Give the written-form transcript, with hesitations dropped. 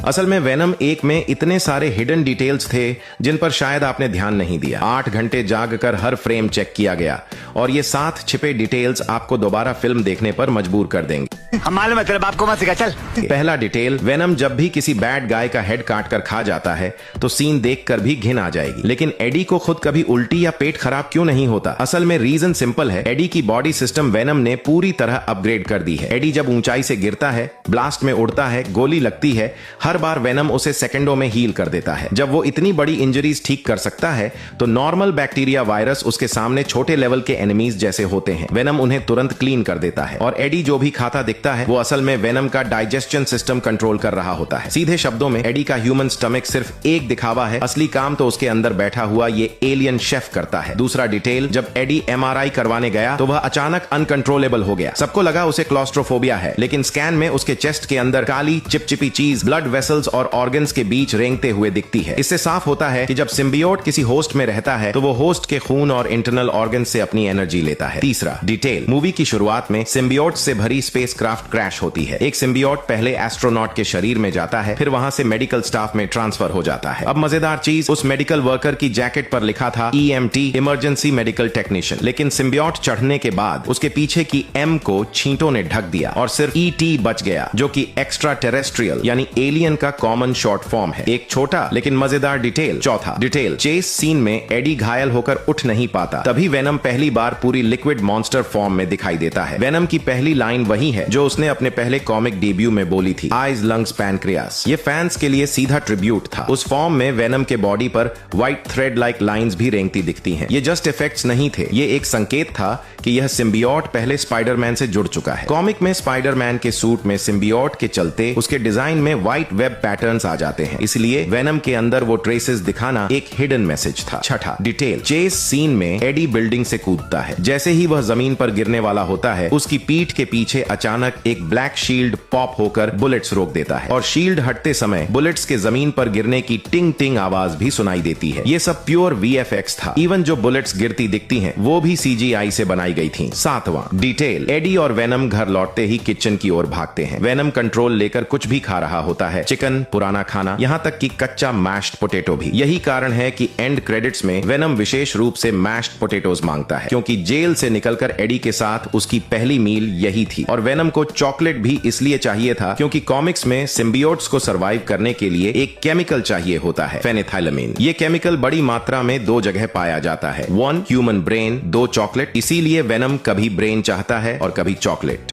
असल में वेनम 1 में इतने सारे हिडन डिटेल्स थे जिन पर शायद आपने ध्यान नहीं दिया। 8 घंटे जाग कर हर फ्रेम चेक किया गया और ये 7 छिपे डिटेल्स आपको दोबारा फिल्म देखने पर मजबूर कर देंगे। हम मालूम है तेरे बाप को मत सिखा, चल। पहला डिटेल, वेनम जब भी किसी बैड गाय का हेड काट कर खा जाता है तो सीन देखकर भी घिन आ जाएगी, लेकिन एडी को खुद कभी उल्टी या पेट खराब क्यों नहीं होता? असल में रीजन सिंपल है, एडी की बॉडी सिस्टम वेनम ने पूरी तरह अपग्रेड कर दी है। एडी जब ऊंचाई से गिरता है, ब्लास्ट में उड़ता है, गोली लगती है, हर बार वेनम उसे सेकंडों में हील कर देता है। जब वो इतनी बड़ी इंजरीज ठीक कर सकता है तो नॉर्मल बैक्टीरिया वायरस उसके सामने छोटे लेवल के एनिमीज जैसे होते हैं। वेनम उन्हें तुरंत क्लीन कर देता है और एडी जो भी खाता दिखता है वो असल में वेनम का डाइजेशन सिस्टम कंट्रोल कर रहा होता है। सीधे शब्दों में एडी का ह्यूमन स्टमक सिर्फ एक दिखावा है, असली काम तो उसके अंदर बैठा हुआ ये एलियन शेफ करता है। दूसरा डिटेल, जब एडी एमआरआई करवाने गया तो वह अचानक अनकंट्रोलेबल हो गया। सबको लगा उसे क्लॉस्ट्रोफोबिया है, लेकिन स्कैन में उसके चेस्ट के अंदर काली चिपचिपी चीज ब्लड वेसल्स और ऑर्गन्स के बीच रेंगते हुए दिखती है। इससे साफ होता है कि जब सिम्बियोट किसी होस्ट में रहता है तो वो होस्ट के खून और इंटरनल ऑर्गन से अपनी एनर्जी लेता है। तीसरा डिटेल, मूवी की शुरुआत में सिम्बियोट से भरी स्पेसक्राफ्ट क्रैश होती है। एक सिम्बियोट पहले एस्ट्रोनॉट के शरीर में जाता है, फिर वहां से मेडिकल स्टाफ में ट्रांसफर हो जाता है। अब मजेदार चीज, उस मेडिकल वर्कर की जैकेट पर लिखा था EMT, इमरजेंसी मेडिकल टेक्नीशियन, लेकिन सिम्बियोट चढ़ने के बाद उसके पीछे की M को छींटों ने ढक दिया और सिर्फ ET बच गया, जो कि एक्स्ट्रा टेरेस्ट्रियल यानी एलियन का कॉमन शॉर्ट फॉर्म है। एक छोटा लेकिन मजेदार डिटेल। चौथा डिटेल, चेस सीन में एडी घायल होकर उठ नहीं पाता, तभी वेनम पहली बार पूरी लिक्विड मॉन्स्टर फॉर्म में दिखाई देता है। वेनम की पहली लाइन वही है जो उसने अपने पहले कॉमिक डेब्यू में बोली थी, आइज लंग्स पैनक्रियास। ये फैंस के लिए सीधा ट्रिब्यूट था। उस फॉर्म में वेनम के बॉडी पर व्हाइट थ्रेड लाइक लाइंस भी रेंगती दिखती हैं। ये जस्ट इफेक्ट्स नहीं थे, ये एक संकेत था कि यह सिम्बियोट पहले स्पाइडरमैन से जुड़ चुका है। कॉमिक में स्पाइडरमैन के सूट में सिम्बियोट के चलते उसके डिजाइन में व्हाइट वेब पैटर्न्स आ जाते हैं, इसलिए वेनम के अंदर वो ट्रेसेस दिखाना एक हिडन मैसेज था। छठा डिटेल, चेस सीन में एडी बिल्डिंग से कूदता है। जैसे ही वह जमीन पर गिरने वाला होता है, उसकी पीठ के पीछे अचानक एक ब्लैक शील्ड पॉप होकर बुलेट्स रोक देता है और शील्ड हटते समय बुलेट्स के जमीन पर गिरने की टिंग टिंग आवाज भी सुनाई देती है। ये सब प्योर VFX था। इवन जो बुलेट्स गिरती दिखती हैं वो भी CGI से बनाई गई थी। सातवां डिटेल, एडी और वेनम घर लौटते ही किचन की ओर भागते हैं। वेनम कंट्रोल लेकर कुछ भी खा रहा होता है, चिकन, पुराना खाना, यहाँ तक कि कच्चा मैश्ड पोटैटो भी। यही कारण है कि एंड क्रेडिट्स में वेनम विशेष रूप से मैश्ड पोटैटोज मांगता है, क्योंकि जेल से निकलकर एडी के साथ उसकी पहली मील यही थी। और वेनम को चॉकलेट भी इसलिए चाहिए था क्योंकि कॉमिक्स में सिम्बियोट्स को सरवाइव करने के लिए एक केमिकल चाहिए होता है, फेनिथाइलमीन। ये केमिकल बड़ी मात्रा में 2 जगह पाया जाता है, 1 ह्यूमन ब्रेन, 2 चॉकलेट। इसीलिए वेनम कभी ब्रेन चाहता है और कभी चॉकलेट।